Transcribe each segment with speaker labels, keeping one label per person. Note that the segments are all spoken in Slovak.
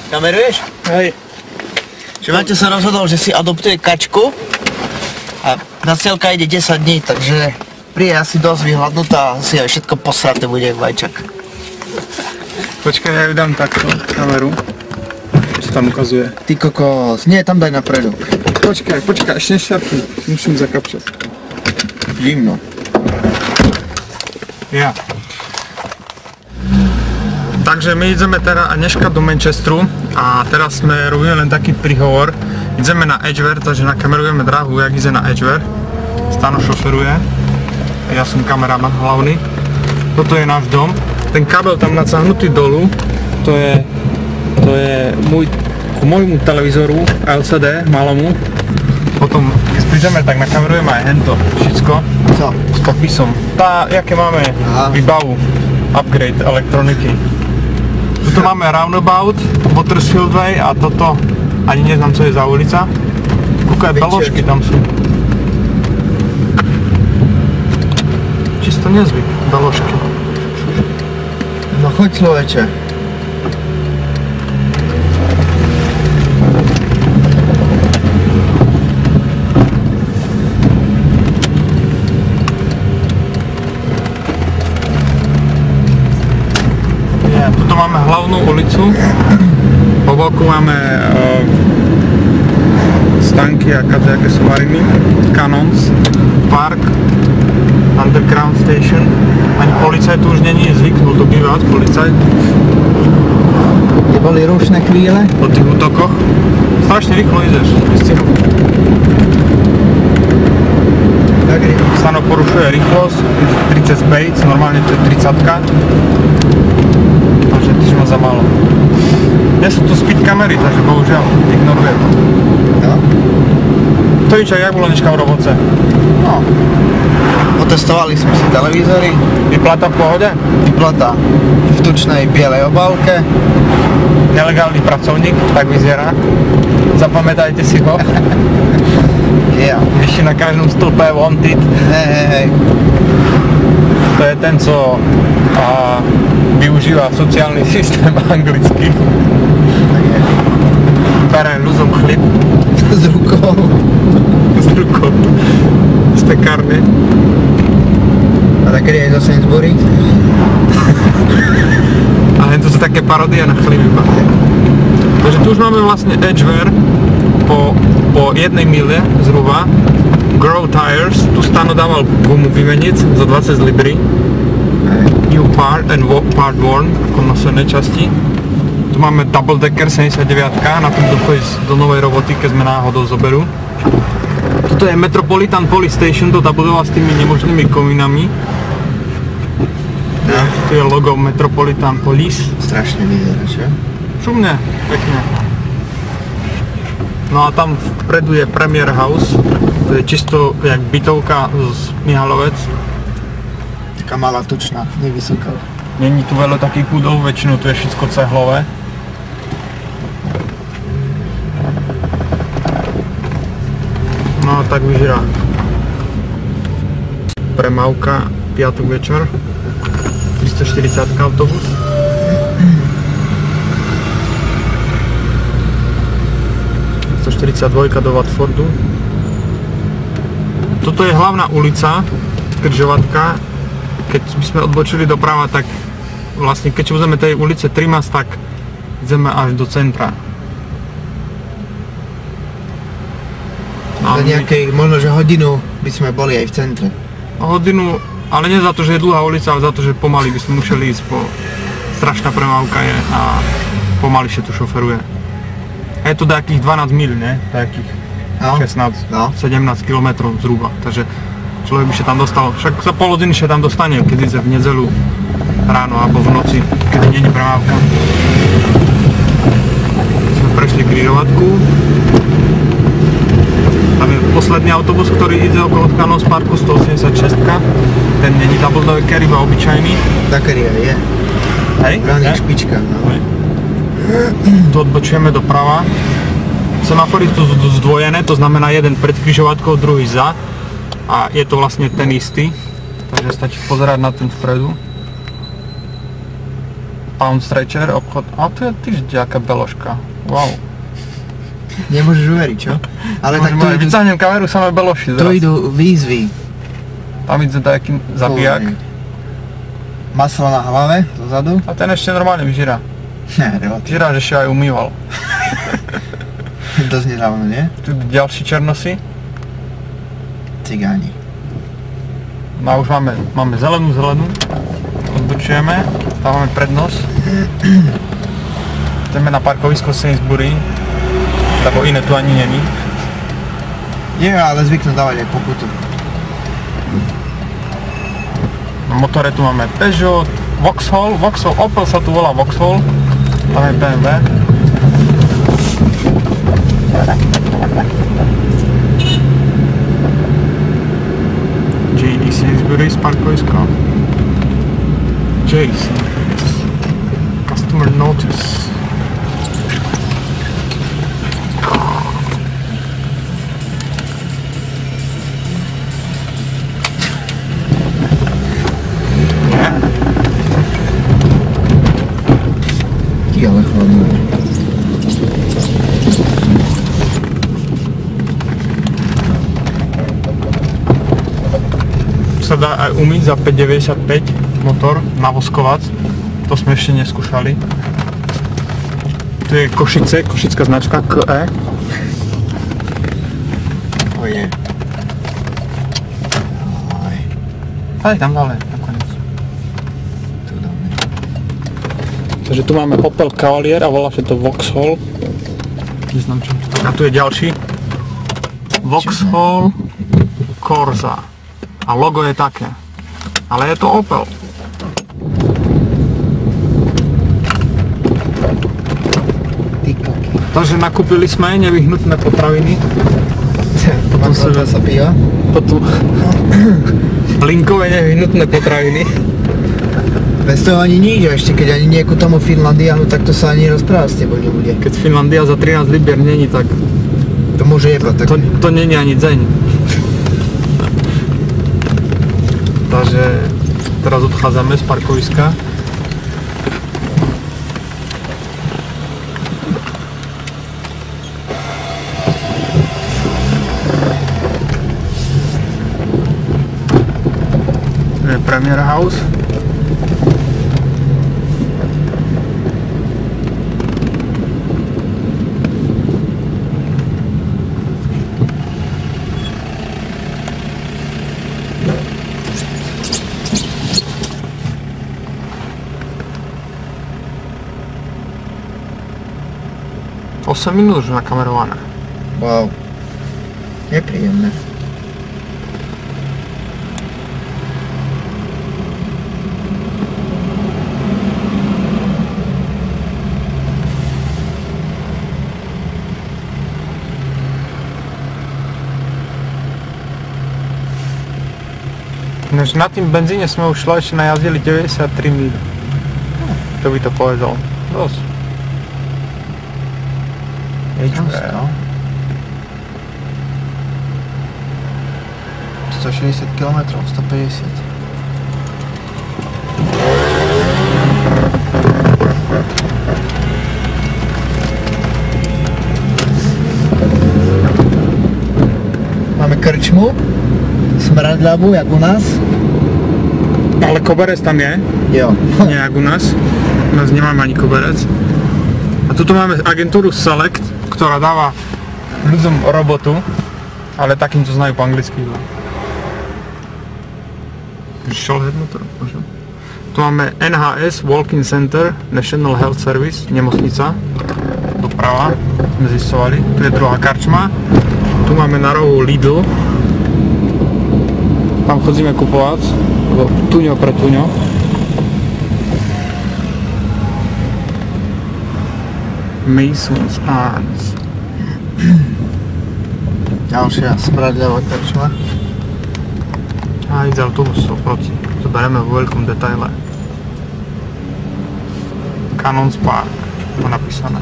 Speaker 1: Kameruješ?
Speaker 2: Hej.
Speaker 1: Že Maťo sa rozhodol, že si adoptuje kačku a nacielka ide 10 dní, takže príde asi dosť vyhľadnutá a asi aj všetko posraté bude jak vajčak.
Speaker 2: Počkaj, ja ju dám takto, kameru. Čo tam ukazuje?
Speaker 1: Ty kokos, nie, tam daj napredu.
Speaker 2: Počkaj, ešte nešťapni. Musím zakapčať.
Speaker 1: Zimno.
Speaker 2: Ja. Takže my ideme teda dneška do Manchesteru a teraz sme robili len taký príhovor. Ideme na Edgware, takže nakamerujeme dráhu, jak ide na Edgware. Stano šoferuje. Ja som kameraman hlavný. Toto je náš dom. Ten kabel tam nacahnutý dolu, to je ku môjmu televízoru LCD malomu. Potom, keď prídeme, tak nakamerujeme aj hento všetko.
Speaker 1: Co?
Speaker 2: S popisom. Jaké máme výbavu, upgrade elektroniky. Tuto máme Roundabout, Watersfield Way a toto, ani neznám, co je za ulica. Kúkaj, baložky tam sú. Čisto nezvyk, baložky.
Speaker 1: No choď, človeče.
Speaker 2: Tuto máme hlavnú ulicu, po boku máme stanky a kadejaké sovariny, Canons, Park, Underground Station. Ani policajt tu už není zvyknul dobývať, policajt.
Speaker 1: Kde boli rušné chvíle?
Speaker 2: Po tých útokoch. Strašne rýchlo ideš, Kristino. Stano porušuje rýchlosť, 30 Bates, normálne to je 30-ka. Takže tyž ma za málo. Nie sú tu speed kamery, takže bohužiaľ, ignoruje to.
Speaker 1: No.
Speaker 2: To je jak bolo dneška v roboce? No.
Speaker 1: Otestovali sme si televízory.
Speaker 2: Vyplata v pohode?
Speaker 1: Vyplata v tučnej bielej obálke.
Speaker 2: Nelegálny pracovník, tak vyzerá. Zapamätajte si ho.
Speaker 1: Yeah.
Speaker 2: Ešte na každom stĺpe wanted.
Speaker 1: Hej.
Speaker 2: To je ten, co využíva sociálny systém anglicky.
Speaker 1: Tak je.
Speaker 2: Bere ľuďom chleb.
Speaker 1: S rukou.
Speaker 2: Z rukou. Z pekárne.
Speaker 1: A takedy aj zo Sainsbury.
Speaker 2: A to sú také parodie na chleby. Takže tu už máme vlastne Edgware po 1 mile zhruba. Grow Tires, tu Stano dával gumu vymeniť za 20 libry. New part and part worn, ako nosené časti. Tu máme Double Decker 79, na tom do novej roboty, keď sme náhodou zoberú. Toto je Metropolitan Police Station, to tá budova s tými nemožnými komínami.
Speaker 1: No.
Speaker 2: Tu je logo Metropolitan Police.
Speaker 1: Strašne vyzerá, čo?
Speaker 2: Šumne, pekne. No a tam vpredu je Premier House, to je čisto jak bytovka z Mihalovec.
Speaker 1: Taká malá tučná, nevysoká.
Speaker 2: Není tu veľa takých budov, väčšinou tu je všetko cehlové. No a tak vyzerá premávka, piatok večer, 340 autobus. do Watfordu. Toto je hlavná ulica, križovatka. Keď by sme odbočili doprava, tak vlastne keď uzeme tej ulice Trimas, tak ideme až do centra.
Speaker 1: Za nejakej, možno že hodinu by sme boli aj v centre.
Speaker 2: Hodinu, ale nie za to, že je dlhá ulica, ale za to, že pomaly by sme museli ísť, strašná premávka je a pomalyšie tu šoferuje. Je to takých 12 mil, ne? Takých 16, 17 km zhruba, takže človek by sa tam dostal, však za pol hodiny sa tam dostane, keď ide v nedzeľu ráno alebo v noci, keď nie je premávka. Sme prešli križovatku. Tam je posledný autobus, ktorý ide okolo Canons Parku, 186. Ten není double decker, iba obyčajný.
Speaker 1: Takedy aj je.
Speaker 2: Hej?
Speaker 1: Ránik špička, no.
Speaker 2: Tu odbočujeme doprava. Semafory sú zdvojené, to znamená jeden pred križovatkou, druhý za. A je to vlastne ten istý, takže stačí pozerať na ten vpredu. Pound Stretcher, obchod. A to je tiež nejaká beložka. Wow.
Speaker 1: Nemôžeš uveriť, čo? Ale tak tu idú,
Speaker 2: vycahnem kameru, samé beloši.
Speaker 1: tu idú výzvy.
Speaker 2: Tam ide taký zabijak.
Speaker 1: Maslo na hlave, dozadu.
Speaker 2: A ten ešte normálne vyžíra.
Speaker 1: Ne, relatívne.
Speaker 2: Vyžíra, že ešte aj umýval.
Speaker 1: Dosť nedávno, nie?
Speaker 2: Tu ďalší černosy.
Speaker 1: Cigáni.
Speaker 2: No a už máme zelenú. Odbočujeme. Dávame prednosť. Ideme na parkovisko Sainsbury. Lebo iné tu ani není.
Speaker 1: Nie, ale zvyknú dávať aj pokutu.
Speaker 2: Na motore tu máme Peugeot, Vauxhall, Opel sa tu volá Vauxhall. Tam je BMW. JD Sainsbury parkovisko. JC. Customer notice.
Speaker 1: Ale chladno.
Speaker 2: Sa dá aj umyť za 5,95 motor na voskovac. To sme ešte neskúšali. Tu je Košice, košická značka KE.
Speaker 1: To je.
Speaker 2: Aj tam dále, nakoniec. Takže tu máme Opel Cavalier a volá sa to Vauxhall. A tu je ďalší. Vauxhall Corsa. A logo je také. Ale je to Opel. Takže nakúpili sme nevyhnutné potraviny.
Speaker 1: Potom sa píva.
Speaker 2: Potom blinkové nevyhnutné potraviny.
Speaker 1: Bez toho ani nič, ešte keď ani nie ku tomu Finlandianu, tak to sa ani rozprávať s tebou nebude.
Speaker 2: Keď Finlandia za 13 libier není, tak
Speaker 1: to môže jedlo, tak...
Speaker 2: To není ani deň. Takže teraz odchádzame z parkoviska. To je Premier House. To 8 minút už nakamerované.
Speaker 1: Wow. Nepríjemné.
Speaker 2: Než na tým benzíne sme už ešte najazdili 93 míľ. Kto by to povedal? Dosť.
Speaker 1: Ečko. 160 km, 150. Máme krčmu, smradľavú, jak u nás.
Speaker 2: Ale koberec tam je?
Speaker 1: Jo.
Speaker 2: Nie jak u nás. U nás nemáme ani koberec. A tuto máme agentúru Select, ktorá dáva ľuďom robotu, ale takým, čo znajú po anglicky. Shell head motor, možno. Tu máme NHS, Walk-in Center, National Health Service, nemocnica, doprava, sme zistovali. Tu je druhá karčma. Tu máme na rohu Lidl. Tam chodíme kupovať, tuňo pre tuňo. Mason's Arms.
Speaker 1: Ďalšia smradľavá krčma.
Speaker 2: A ide autobus oproti. To bereme vo veľkom detaile. Canons Park, to napísané.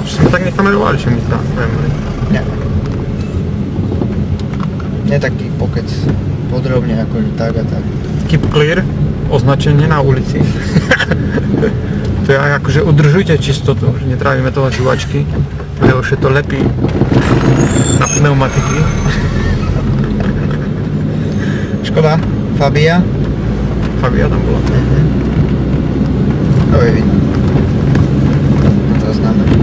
Speaker 2: Už sme tak nekamerovali, že mi zdá,
Speaker 1: Nie. Nie taký pokec. podrobne, akože tak a tak.
Speaker 2: Keep clear, označenie na ulici. To je aj akože udržujte čistotu, že netreba vymetovať žuvačky, lebo už je to lepí na pneumatiky.
Speaker 1: Škoda, Fabia.
Speaker 2: Fabia tam bola.
Speaker 1: To je vidno. To znamená.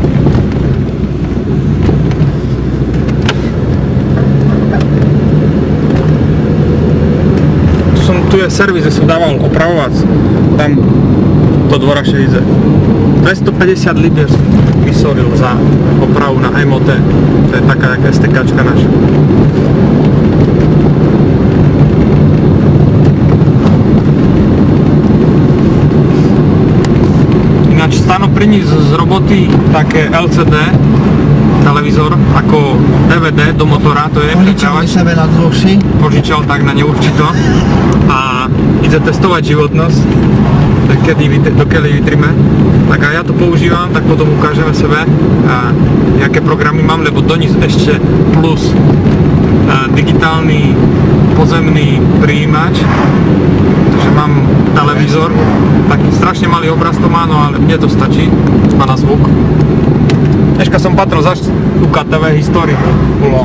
Speaker 2: Tu je servis, kde som dával opravovať. Tam do dvora Šejze. 250 libier vysoril za opravu na MOT. To je taká jak STKčka naša. Ináč Stano priniesol z roboty také LCD televízor ako DVD do motora, to je
Speaker 1: Požičal sebe na dlhší.
Speaker 2: Požičal tak na neurčito a ide testovať životnosť, dokedy vytrime. Tak a ja to používam, tak potom ukážeme sebe, jaké programy mám, lebo do nich ešte plus digitálny pozemný prijímač, takže mám televízor, taký strašne malý obraz to má, no ale mne to stačí, iba na zvuk. Dneska som patrol zač UKTV histórii, bolo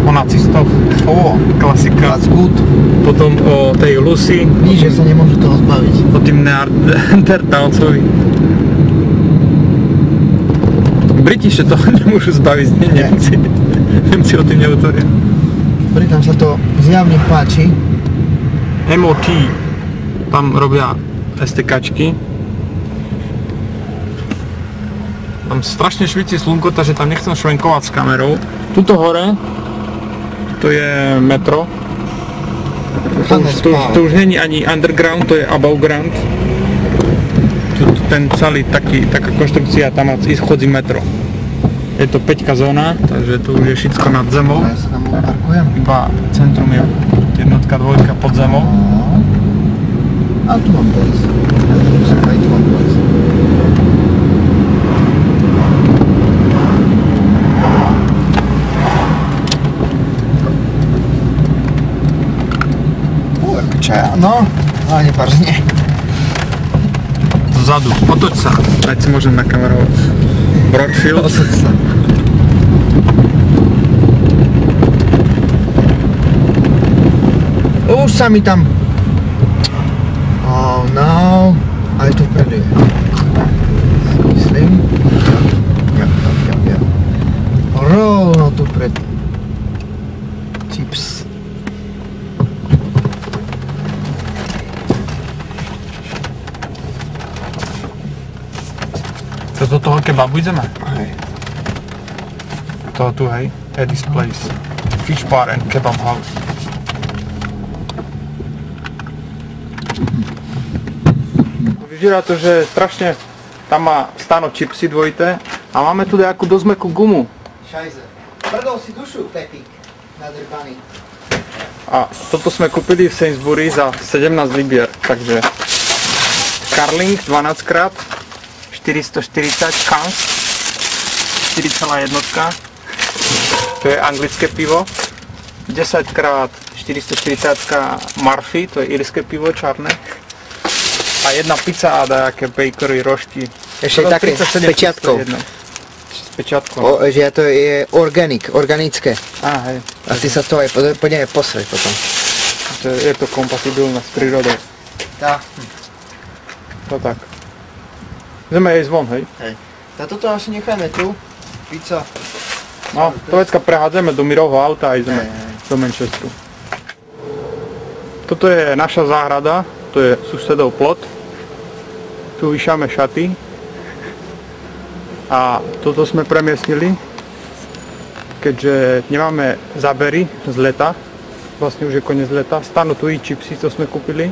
Speaker 2: o nacistoch, klasika, potom o tej Lucy,
Speaker 1: Víš, že sa nemôžu toho zbaviť.
Speaker 2: o tým Neandertalcovi. Briti ešte toho nemôžu zbaviť, nie Nemci. Nemci o tým neutvoria.
Speaker 1: Britom sa to zjavne páči.
Speaker 2: MOT, tam robia STKčky. Tam strašne švíci slnko, takže tam nechcem švenkovať s kamerou. Tuto hore, to je metro. To už není ani underground, to je above ground. Ten celý taká konštrukcia, tam chodí metro. Je to 5 zóna, takže tu už je všetko nad zemou.
Speaker 1: Ja sa tam parkujem.
Speaker 2: Iba centrum je jednotka, dvojka pod zemou.
Speaker 1: A tu mám ples. Aj tu mám ples. Čaja, no, ale neparzne.
Speaker 2: Zadu, otoč sa, ať si môžem nakamerovať. Broadfield.
Speaker 1: Otoč sa. Už sa mi tam... Oh no, aj tu vpredu je. Myslím. Ja. Rovno tu pred... Chips.
Speaker 2: Do toho kebabu ideme?
Speaker 1: Hej.
Speaker 2: To tu, hej, Eddie's Place. Fish bar and kebab house. Vyzerá to, že strašne tam má Stano chipsy dvojité a máme tu nejakú dosť mäkkú gumu.
Speaker 1: Šajze. Prdol si dušu, Pepík. Nadrbaný.
Speaker 2: A toto sme kúpili v Sainsbury za 17 libier, takže Carling 12 krát 440 Kans 4,1, to je anglické pivo, 10 krát 440 Murphy, to je írske pivo čarné, a jedna pizza a dajaké bakery, rožky.
Speaker 1: Ešte také s pečiatkou.
Speaker 2: S pečiatkou.
Speaker 1: Že to je organické.
Speaker 2: Á, hej.
Speaker 1: Asi sa to aj poďme posrieť potom.
Speaker 2: Je to kompatibilné s prírodou.
Speaker 1: Tá.
Speaker 2: To tak. Ideme jej zvon, hej?
Speaker 1: Hej. A toto asi necháme tu. Pizza.
Speaker 2: No, to vecka prehádzame do Mirovho auta a ideme do Manchesteru. Toto je naša záhrada, to je susedov plot. Tu vyšáme šaty. A toto sme premiestnili, keďže nemáme zábery z leta. Vlastne už je koniec leta. Stano tu i chipsy, co sme kúpili.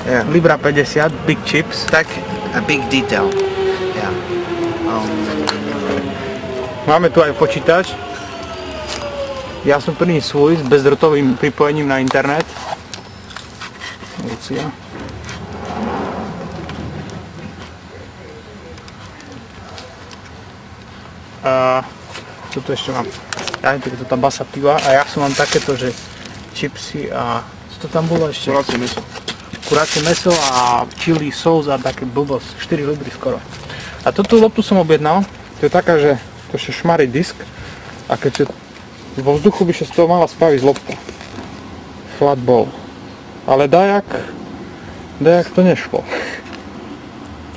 Speaker 1: Yeah.
Speaker 2: Libra 50, big chips.
Speaker 1: Tak, a big detail. Yeah.
Speaker 2: Máme tu aj počítač. Ja som prvný svoj s bezdrôtovým pripojením na internet. Lucia. A čo tu ešte mám?
Speaker 3: Ja to tá basa piva a ja som mám takéto, že čipsy a co to tam bolo ešte?
Speaker 2: Kurácie meso.
Speaker 3: Kurácie meso a chili sous a také blbosť, 4 libry skoro. A túto loptu som objednal, to je taká, že to je šmarý disk a keďže vo vzduchu by sa z toho mala spraviť lopta. Flat ball. Ale dajak to nešlo.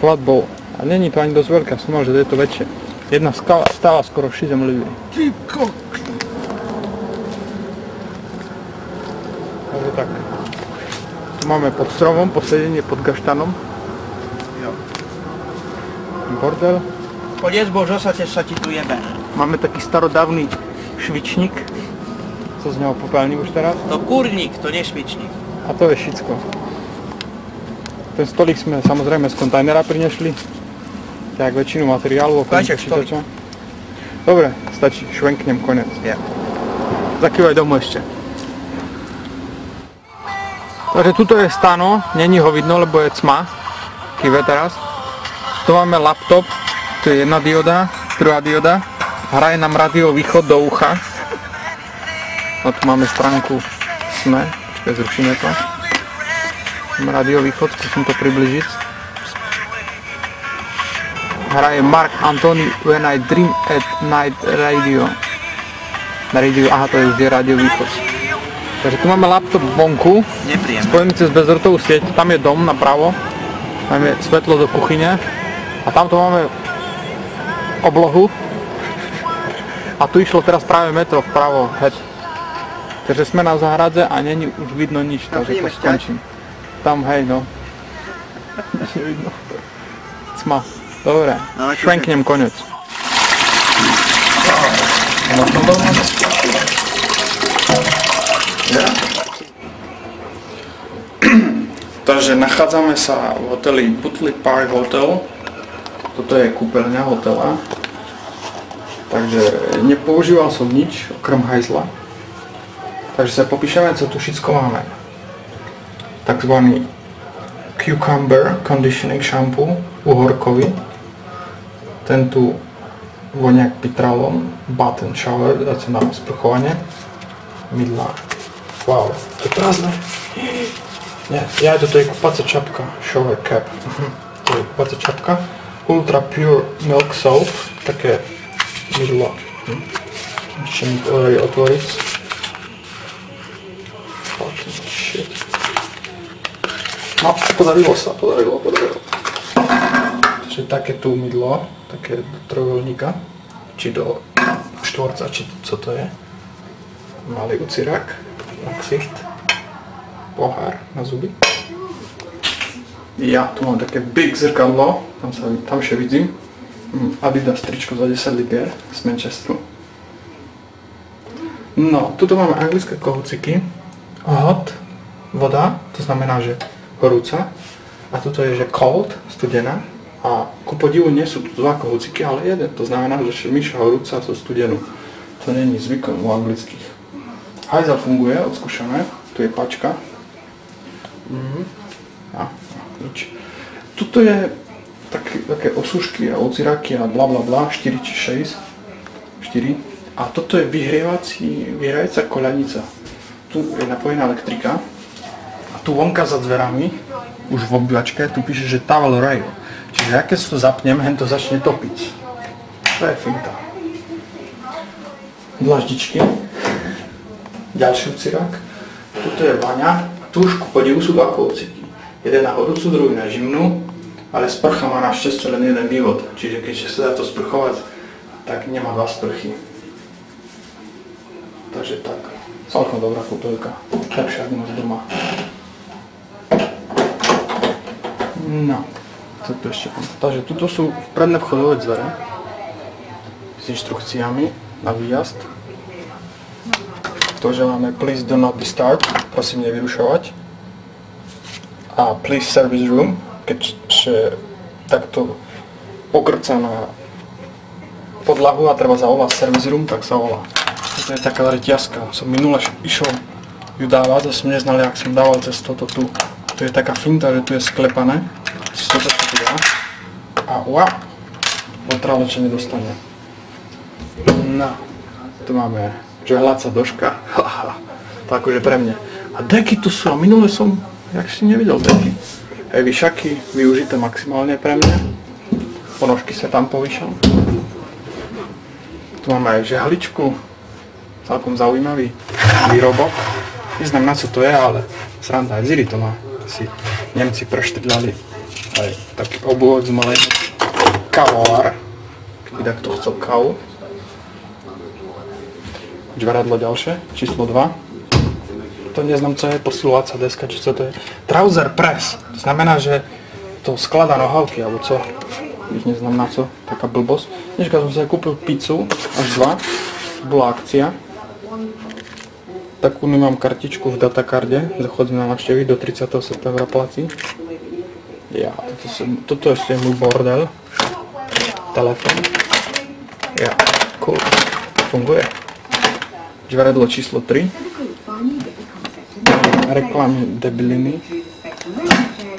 Speaker 3: Flat ball. A není to ani dosť veľká, som mal, že je to väčšie. Jedna stála skoro 6 libry.
Speaker 1: Ty kok.
Speaker 3: Takže tak. Tu máme pod stromom, posedenie pod gaštanom.
Speaker 1: Jo.
Speaker 3: Bordel.
Speaker 1: Pojedz Božo, sa ti tu jebe.
Speaker 3: Máme taký starodávny švičník. Co z neho popelní už teraz.
Speaker 1: To kurník, to nie švičník.
Speaker 3: A to je všetko. Ten stolík sme samozrejme z kontajnera prinesli. Tak väčšinu materiálu okolo počítača. Dobre, stačí, švenknem, konec.
Speaker 1: Ja.
Speaker 3: Zakývaj domov ešte. Takže tuto je stano, není ho vidno, lebo je cma. Kýve teraz. Tu máme laptop, tu je jedna dioda, druhá dioda. Hraje nám radio východ do ucha. A tu máme stránku SME, počkaj, zrušíme to. Radio východ, skúsim to približiť. Hraje Mark Anthony When I Dream at Night Radio. Na radio, aha, to je vždy Radio Východ. Takže tu máme laptop vonku,
Speaker 1: Nepríjemné.
Speaker 3: spojený cez bezdrôtovú sieť, tam je dom napravo, tam je svetlo do kuchyne a tamto máme oblohu a tu išlo teraz práve metro vpravo, heď. Takže sme na záhradze a není už vidno nič, takže to skončím. Tam, hej, no. Nevidno. Cma. Dobre, švenknem konec. Takže nachádzame sa v hoteli Butley Park Hotel. Toto je kúpeľňa hotela. Takže nepoužíval som nič okrem hajzla. Takže sa popíšeme, co tu všetko máme. Takzvaný Cucumber Conditioning Shampoo uhorkový. Ten tu vonia pitralom. Bath and Shower, dať sa na sprchovanie. Mydlá. Wow, to je prázdne. Nie, toto je kúpacia čapka. Shower cap. To je kúpacia čapka. Ultra Pure Milk Soap. Také mydlo. Ešte mi podarí otvoriť. Fucking shit. No, podarilo sa. Takže také tu mydlo, také do trojuholníka, či do štvorca, či co to je. Malý ucirák na ksicht, pohár na zuby. Ja tu mám také big zrkadlo, tam še vidím. Adidas tričko za 10 libier z Manchesteru. No, tuto máme anglické kohúciky. Hot, voda, to znamená, že horúca. A tuto je, že cold, studená. A ku podivu nie sú tu dva kohúciky, ale jeden. To znamená, že myša horúca so studenú. To není zvykom u anglických. Hajzel funguje, odskúšame. Tu je pačka. Nič. Tuto je také osúšky a ociráky a blablabla, 4 či 6. 4. A toto je vyhrievacia koľanica. Tu je napojená elektrika. A tu vonka za dverami, už v obývačke, tu píše, že towel rail. Čiže ja keď to zapnem, hen to začne topiť. To je finta. Dlaždičky. Ďalší ucirák. Tuto je vaňa. Tu už ku podivu sú dva kohúciky. Jeden na horúcu, druhý na živnú. Ale sprcha má našťastie len jeden vývod. Čiže keď sa dá to sprchovať, tak nemá dva sprchy. Takže tak. Celkom dobrá kúpeľka. Lepšia ako máš doma. No. Co tu ešte mám? Takže tuto sú predné vchodové dvere s inštrukciami na výjazd. To, že máme please do not disturb, prosím nevyrušovať. A please service room, keďže takto pokrca na podlahu a treba zavolať service room, tak sa volá. Toto je taká reťazka, som minule išiel ju dávať a som neznal, jak som dával cez toto tu. To je taká finta, že tu je sklepané. Toto sa tu dá. A wow, otrávne nedostane. No. tu máme žehľacia doška. To akože pre mňa. A deky tu sú, a minule som, jak si nevidel deky. Hej, vyšaky využité maximálne pre mňa. Ponožky sa tam povýšam. Tu máme aj žehličku. Celkom zaujímavý výrobok. Neznám na co to je, ale sranda, aj Ziri to má. Si Nemci preštrľali. Aj taký obuvok z malej kavovar. Keby takto chcel kávu. Žvaradlo ďalšie, číslo 2. To neznám, co je posilovacia deska, či co to je. Trouser press. To znamená, že to skladá nohavky, alebo co. Ich neznám na co, taká blbosť. Dneska som sa kúpil pizzu, až 2. Bola akcia. Takú nemám kartičku v datakarde, zachodím na návštevy, do 30. septembra platí. Ja, toto je môj bordel. Telefón. Ja, cool. Funguje. Žvaradlo číslo 3. Reklamy debiliny.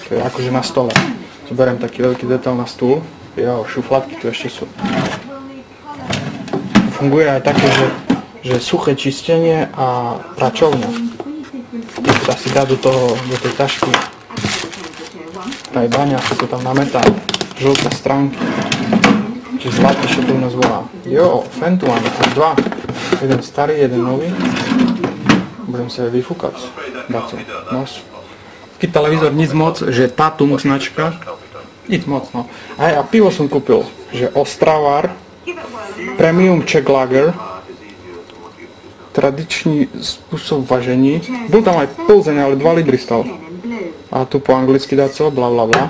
Speaker 3: To je akože na stole. Zoberiem taký veľký detail na stôl. Jo, šufládky tu ešte sú. Funguje aj také, že suché čistenie a pračovňa. Keď sa si dá do tej tašky. Aj baňa sa to tam nametá. Žlté stránky. Čiže zlatý, čo to u nás volá. Jo, Fentu máme tam 2. Jeden starý, jeden nový. Budem sa vyfúkať. Daco, nos. Taký televízor, nic moc, že Tatum značka. Nic moc, no. A pivo som kúpil, že Ostravar Premium Czech Lager. Tradičný spôsob važení. Byl tam aj Plzeň, ale 2 litry stal. A tu po anglicky daco, bla bla bla.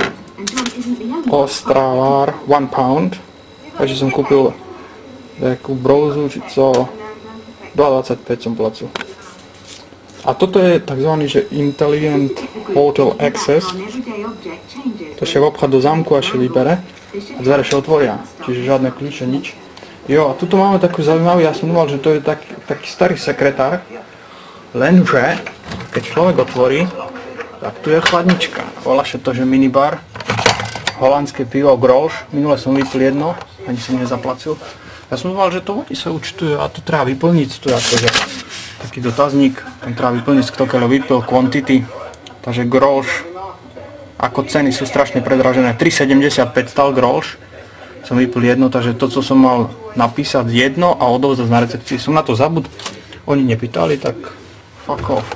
Speaker 3: Ostravar 1 pound. Takže som kúpil takú brouzu, či co 2,25 som platil. A toto je tzv. Že Intelligent Hotel Access. To sa obchá do zámku a sa vybere a dvere sa otvoria, čiže žiadne kľúče, nič. Jo, a tuto máme takú zaujímavú, ja som думал, že to je taký starý sekretár, lenže keď človek otvorí, tak tu je chladnička. Volá sa to, že minibar, holandské pivo Grolsch, minule som vypil jedno, ani som nezaplacil. Ja som думал, že to oni sa účtujú a to treba vyplniť, tu je akože taký dotazník, tam treba vyplniť, kto keľo vypil, quantity, takže Grolsch, ako ceny sú strašne predražené, 3,75 stal Grolsch, som vypil jedno, takže to, co som mal napísať jedno a odovzdať na recepcii, som na to zabud, oni nepýtali, tak fuck off.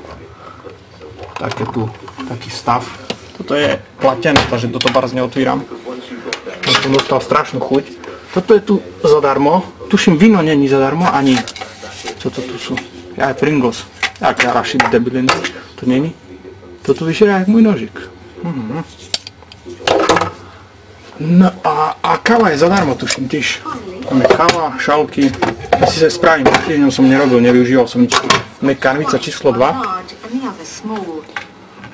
Speaker 3: Taký stav, toto je platené, takže toto bars neotvíram, som dostal strašnú chuť, toto je tu zadarmo, tuším víno není zadarmo, ani, co to tu sú. Ja aj Pringles. Jak ja raším debiliny. To není. Toto vyšerá jak môj nožik. No a káva je zadarmo, tuším tiež. Tam je káva, šálky. Ja si sa spravím, týždňom som nerobil, nevyužíval som nič. Tam je kanvica číslo 2.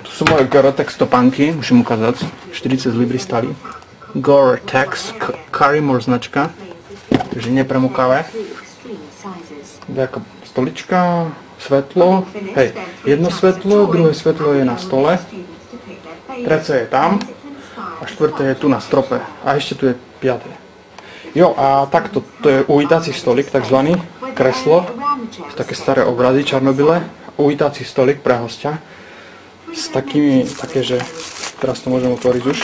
Speaker 3: Tu sú moje Gore-Tex topánky, musím ukázať. 40 libry stali. Gore-Tex, Carrymore značka. Takže nepremukavé. Taká stolička, svetlo, hej, jedno svetlo, druhé svetlo je na stole, trece je tam a štvrté je tu na strope a ešte tu je piaté. Jo, a takto, to je uvítací stolik, takzvaný, kreslo, také staré obrazy, černobyle, uvítací stolik pre hostia s takými, také, že teraz to môžem otvoriť už,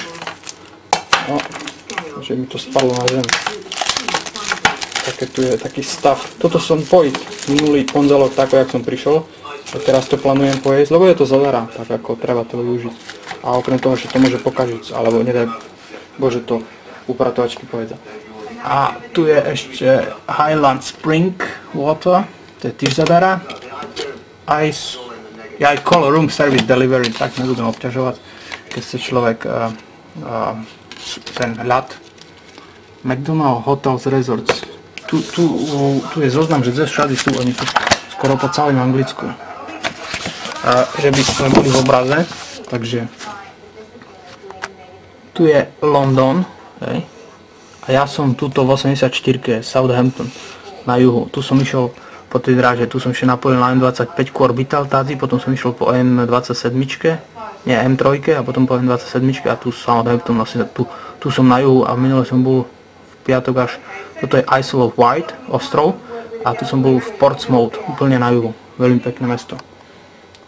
Speaker 3: no, že mi to spadlo na zem. Také tu je taký stav. Toto som pojít minulý pondelok tako, jak som prišiel. A teraz to plánujem pojesť, lebo je to zadara, tak ako treba to využiť. A okrem toho, že to môže pokažiť, alebo nedaj Bože to upratovačky povedať. A tu je ešte Highland Spring Water, to je tiež zadara. Ice, aj Call Room Service Delivery, tak nebudem obťažovať, keď chce človek ten hľad. McDonald Hotels Resorts. Tu je zoznam, že všade sú, oni sú skoro po celém Anglicku. Že by sme boli v obraze, takže tu je London, hej. A ja som tuto v 84-ke, Southampton, na juhu. Tu som išiel po tej dráže, tu som ešte napojil na M25 orbital tázi, potom som išiel po M27, nie M3 a potom po M27 a tu Southampton, vlastne tu som na juhu a minule som bol v piatok až, toto je Isle of Wight, ostrov, A tu som bol v Portsmouth, úplne na juhu. Veľmi pekné mesto.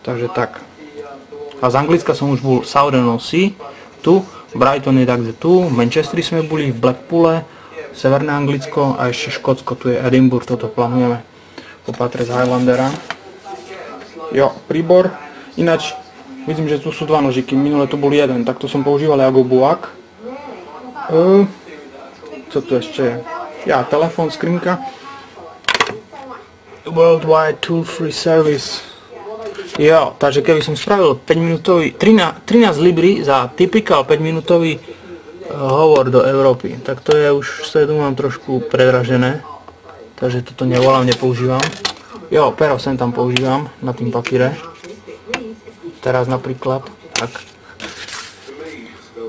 Speaker 3: Takže tak. A z Anglicka som už bol v Southern-on-Sea, tu, Brighton je takže tu, v Manchesteri sme boli, v Blackpoole, Severné Anglicko a ešte Škótsko, tu je Edinburgh, toto plánujeme opatrieť z Highlandera. Jo, príbor, ináč, myslím, že tu sú dva nožiky, minule tu bol jeden, tak to som používal ako buak. Co tu ešte je? Ja, telefón, skrinka. Worldwide Tool Free Service. Jo, takže keby som spravil 5-minútový, 13 libry za typical 5-minútový hovor do Európy, tak to je už, sa mám trošku predražené, takže toto nevolám, nepoužívam. Jo, pero sem tam používam na tým papíre. Teraz napríklad, tak.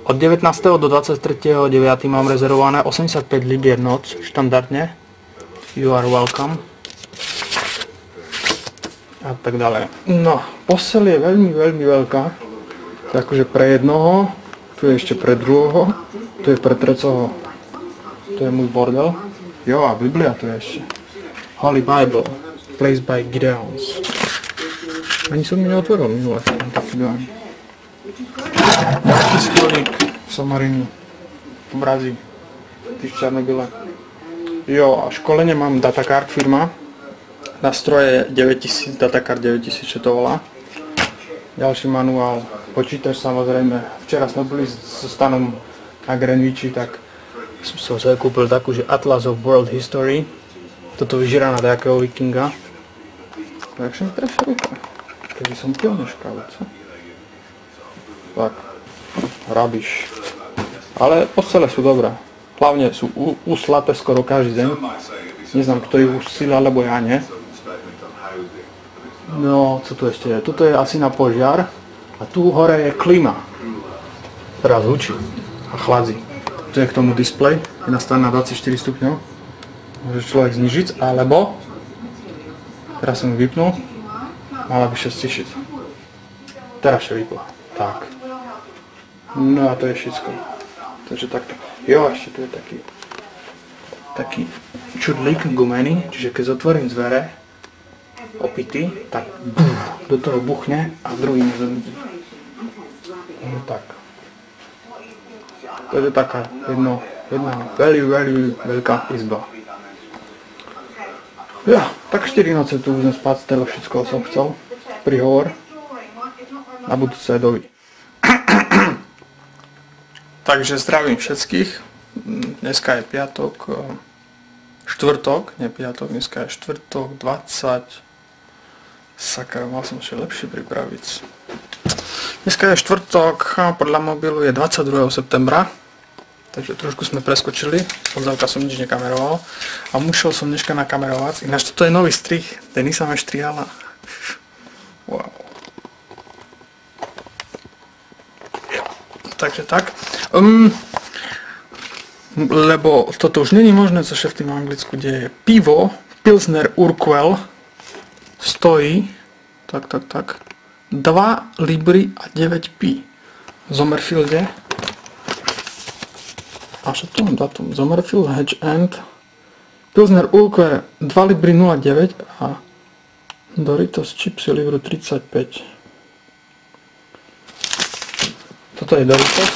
Speaker 3: Od 19. do 23.9. mám rezervované 85 libier noc, štandardne. You are welcome. A tak ďalej. No, posteľ je veľmi, veľmi veľká. To je akože pre jednoho, tu je ešte pre druhého, tu je pre trecoho. To je môj bordel. Jo, a Biblia tu je ešte. Holy Bible, placed by Gideons. Ani som mi neotvoril minule, tam taký dojem. Taký stolík, somariny, obrazy, tých Černobyle. Jo, a školenie mám Datacard firma. Na stroje 9000, Datacard 9000, čo to volá. Ďalší manuál, počítač samozrejme. Včera sme boli so Stanom na Greenwichi, tak som sa kúpil takú, že Atlas of World History. Toto vyžíra na nejakého vikinga. Jak sa mi trefia ruka? Keby som pil neškávu, co? Tak, rabiš. Ale postele sú dobré. Hlavne sú uslaté skoro každý deň. Neznám, kto ich usíl, alebo ja nie. No, co tu ešte je? Tuto je asi na požiar. A tu hore je klima. Teraz hučí a chladí. Tu je k tomu displej. Je nastavený na 24 stupňov. Môže človek znižiť, alebo... Teraz som ju vypnul. Mala by sa stišiť. Teraz sa vypla. Tak. No a to je všetko. Takže takto. Jo, ešte tu je taký čudlík gumený, čiže keď zatvorím dvere opity, tak do toho buchne a druhý nezamizí. No tak. To je taká jedna veľmi veľká izba. Ja, tak 4 noce tu budem spať, stelo všetko som chcel. Prihovor. Na budúce dovi. Takže zdravím všetkých. Dneska je štvrtok, nie piatok, dneska je štvrtok, 20. Sakra, mal som ešte lepšie pripraviť. Dneska je štvrtok, podľa mobilu je 22. septembra. Takže trošku sme preskočili, podzavka som nič nekameroval. A musel som dneška nakamerovať. Ináč toto je nový strih, Denisa ma štrihala. Wow. Takže tak. Lebo toto už není možné, co sa v tým Anglicku deje. Pivo, Pilsner Urquell, stojí, tak, 2 libry a 9 p. V Sommerfielde. A čo tu mám datum? Sommerfield, Hedge End. Pilsner Urquell 2 libry 0,9 a Doritos Chipsy libru 35. Toto je Doritos.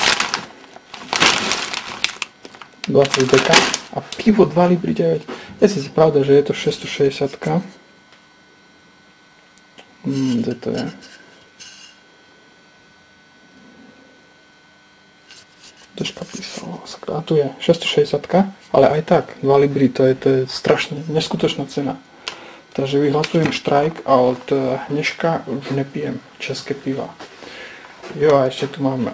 Speaker 3: 20 deka a pivo 2 libry 9. Je si pravda, že je to 660. Kde to je? Držka písala. A tu je 660, ale aj tak 2 libry, to je strašne neskutočná cena. Takže vyhlasujem štrajk a od dneška už nepijem české piva. Jo, a ešte tu mám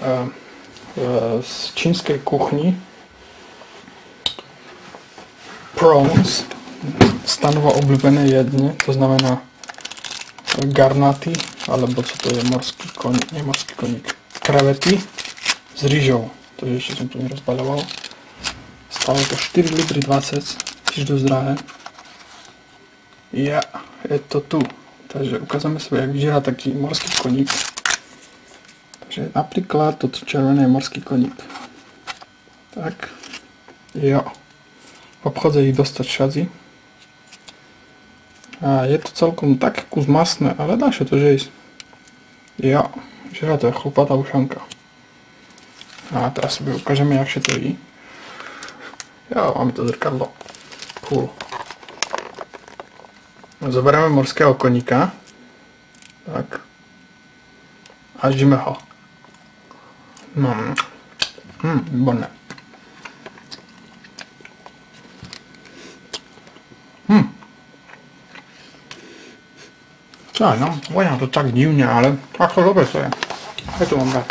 Speaker 3: z čínskej kuchni prawns, Stanovo obľúbené jedne, to znamená garnaty, alebo co to je, morský koník, nie morský koník, krevety s rýžou, to ešte som tu nerozbaľoval. Stále to 4 libry 20, tiež dosť drahé. Ja, je to tu, takže ukážeme sa, jak vyzerá taký morský koník. Takže napríklad toto červené je morský koník. Tak, jo. V obchode ich dostať všadzi. A je to celkom tak kus masné, ale dá sa to žejsť. Jo, žera to je chlupatá ušanka. A teraz si ukážeme, jak sa to jí. Jo, máme to zrkadlo. Cool. Zoberieme morského koníka. Tak. A žíme ho. Výborné. No, voňa to tak divne, ale ako dobre to je. Ja to mám rád.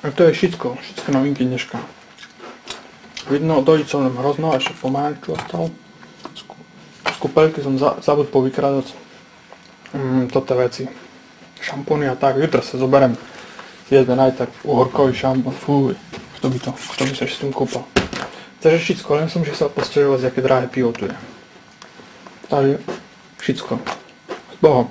Speaker 3: A to je všetko novinky dneška. Vidno, dojiť som len hrozno, ešte pomáčku ostal. Z kúpeľky som zabud povykradať toto veci. Šampóny a tak, jutro sa zoberiem jeden aj tak uhorkový šampón, fúj, kto by sa ešte s tým kúpal. Takže všetko, len som sa postrieľovať, aké drahé pivo tu je. Takže všetko. S Bohom.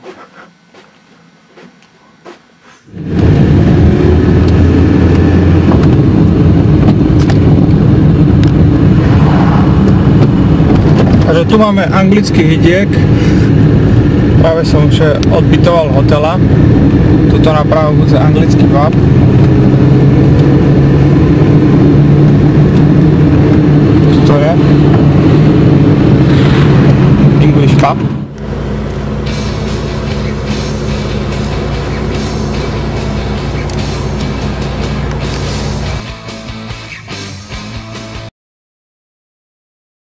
Speaker 3: Takže tu máme anglický vidiek. Práve som odbytoval hotela. Tuto napravo bude anglický pub. Toto je English pub.